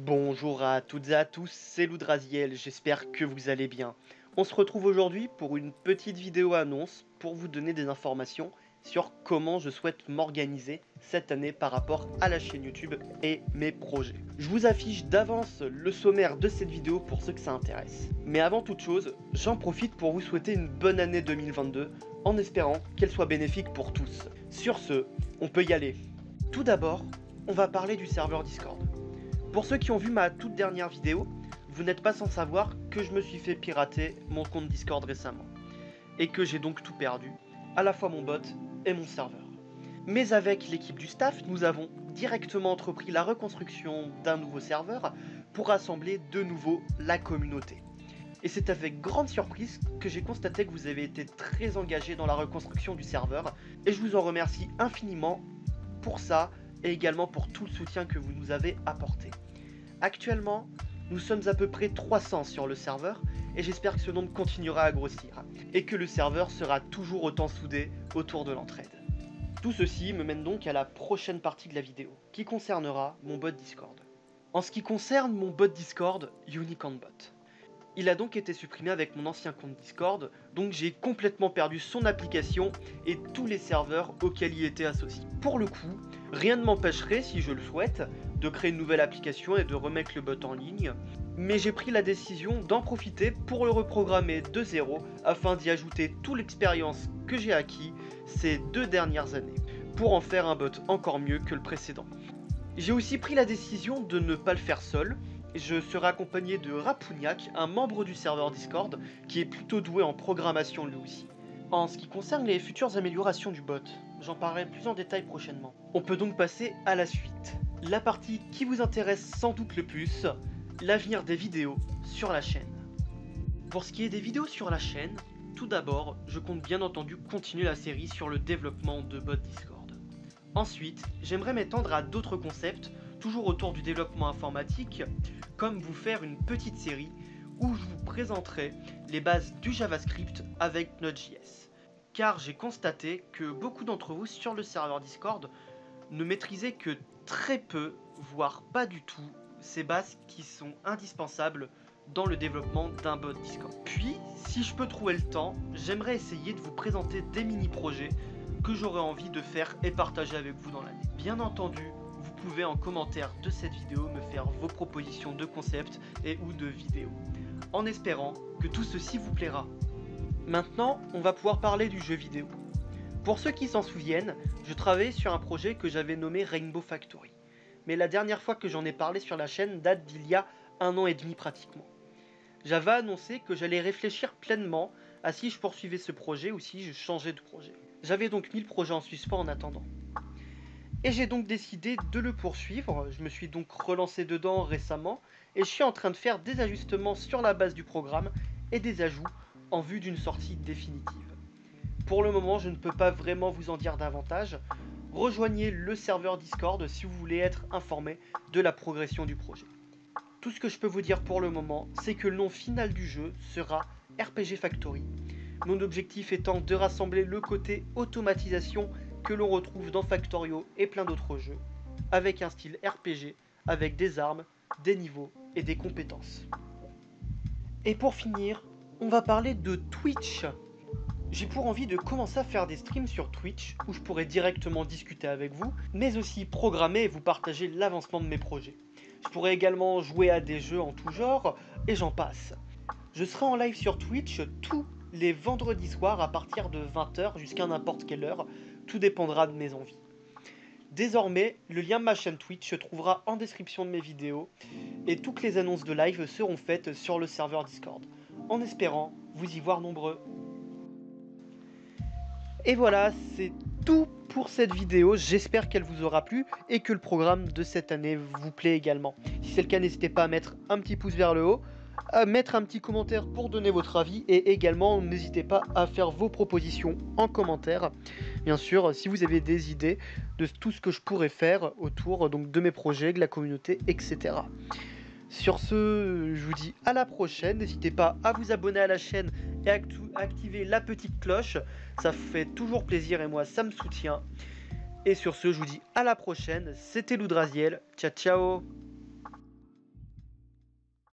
Bonjour à toutes et à tous, c'est Loudraziel, j'espère que vous allez bien. On se retrouve aujourd'hui pour une petite vidéo annonce pour vous donner des informations sur comment je souhaite m'organiser cette année par rapport à la chaîne YouTube et mes projets. Je vous affiche d'avance le sommaire de cette vidéo pour ceux que ça intéresse. Mais avant toute chose, j'en profite pour vous souhaiter une bonne année 2022 en espérant qu'elle soit bénéfique pour tous. Sur ce, on peut y aller. Tout d'abord, on va parler du serveur Discord. Pour ceux qui ont vu ma toute dernière vidéo, vous n'êtes pas sans savoir que je me suis fait pirater mon compte Discord récemment. Et que j'ai donc tout perdu, à la fois mon bot et mon serveur. Mais avec l'équipe du staff, nous avons directement entrepris la reconstruction d'un nouveau serveur pour rassembler de nouveau la communauté. Et c'est avec grande surprise que j'ai constaté que vous avez été très engagés dans la reconstruction du serveur, et je vous en remercie infiniment pour ça, et également pour tout le soutien que vous nous avez apporté. Actuellement, nous sommes à peu près 300 sur le serveur et j'espère que ce nombre continuera à grossir et que le serveur sera toujours autant soudé autour de l'entraide. Tout ceci me mène donc à la prochaine partie de la vidéo qui concernera mon bot Discord. En ce qui concerne mon bot Discord, UnicornBot, il a donc été supprimé avec mon ancien compte Discord, donc j'ai complètement perdu son application et tous les serveurs auxquels il était associé. Pour le coup, rien ne m'empêcherait, si je le souhaite, de créer une nouvelle application et de remettre le bot en ligne, mais j'ai pris la décision d'en profiter pour le reprogrammer de zéro afin d'y ajouter toute l'expérience que j'ai acquis ces 2 dernières années, pour en faire un bot encore mieux que le précédent. J'ai aussi pris la décision de ne pas le faire seul. Je serai accompagné de Rapouniac, un membre du serveur Discord, qui est plutôt doué en programmation lui aussi. En ce qui concerne les futures améliorations du bot, j'en parlerai plus en détail prochainement. On peut donc passer à la suite. La partie qui vous intéresse sans doute le plus, l'avenir des vidéos sur la chaîne. Pour ce qui est des vidéos sur la chaîne, tout d'abord, je compte bien entendu continuer la série sur le développement de bots Discord. Ensuite, j'aimerais m'étendre à d'autres concepts, toujours autour du développement informatique, comme vous faire une petite série où je vous présenterai les bases du JavaScript avec Node.js. Car j'ai constaté que beaucoup d'entre vous sur le serveur Discord ne maîtrisaient que très peu, voire pas du tout, ces bases qui sont indispensables dans le développement d'un bot Discord. Puis, si je peux trouver le temps, j'aimerais essayer de vous présenter des mini-projets que j'aurais envie de faire et partager avec vous dans l'année. Bien entendu, vous pouvez en commentaire de cette vidéo me faire vos propositions de concepts et ou de vidéos, en espérant que tout ceci vous plaira. Maintenant, on va pouvoir parler du jeu vidéo. Pour ceux qui s'en souviennent, je travaillais sur un projet que j'avais nommé Rainbow Factory. Mais la dernière fois que j'en ai parlé sur la chaîne date d'il y a 1 an et demi pratiquement. J'avais annoncé que j'allais réfléchir pleinement à si je poursuivais ce projet ou si je changeais de projet. J'avais donc mis le projet en suspens en attendant. Et j'ai donc décidé de le poursuivre, je me suis donc relancé dedans récemment, et je suis en train de faire des ajustements sur la base du programme et des ajouts en vue d'une sortie définitive. Pour le moment, je ne peux pas vraiment vous en dire davantage. Rejoignez le serveur Discord si vous voulez être informé de la progression du projet. Tout ce que je peux vous dire pour le moment, c'est que le nom final du jeu sera RPG Factory. Mon objectif étant de rassembler le côté automatisation que l'on retrouve dans Factorio et plein d'autres jeux, avec un style RPG, avec des armes, des niveaux et des compétences. Et pour finir, on va parler de Twitch. J'ai pour envie de commencer à faire des streams sur Twitch où je pourrais directement discuter avec vous, mais aussi programmer et vous partager l'avancement de mes projets. Je pourrais également jouer à des jeux en tout genre, et j'en passe. Je serai en live sur Twitch tous les vendredis soirs à partir de 20h jusqu'à n'importe quelle heure, tout dépendra de mes envies. Désormais, le lien de ma chaîne Twitch se trouvera en description de mes vidéos, et toutes les annonces de live seront faites sur le serveur Discord, en espérant vous y voir nombreux. Et voilà, c'est tout pour cette vidéo, j'espère qu'elle vous aura plu et que le programme de cette année vous plaît également. Si c'est le cas, n'hésitez pas à mettre un petit pouce vers le haut, à mettre un petit commentaire pour donner votre avis et également n'hésitez pas à faire vos propositions en commentaire. Bien sûr, si vous avez des idées de tout ce que je pourrais faire autour donc, de mes projets, de la communauté, etc. Sur ce, je vous dis à la prochaine. N'hésitez pas à vous abonner à la chaîne et à activer la petite cloche. Ça fait toujours plaisir et moi, ça me soutient. Et sur ce, je vous dis à la prochaine. C'était Loudraziel. Ciao, ciao.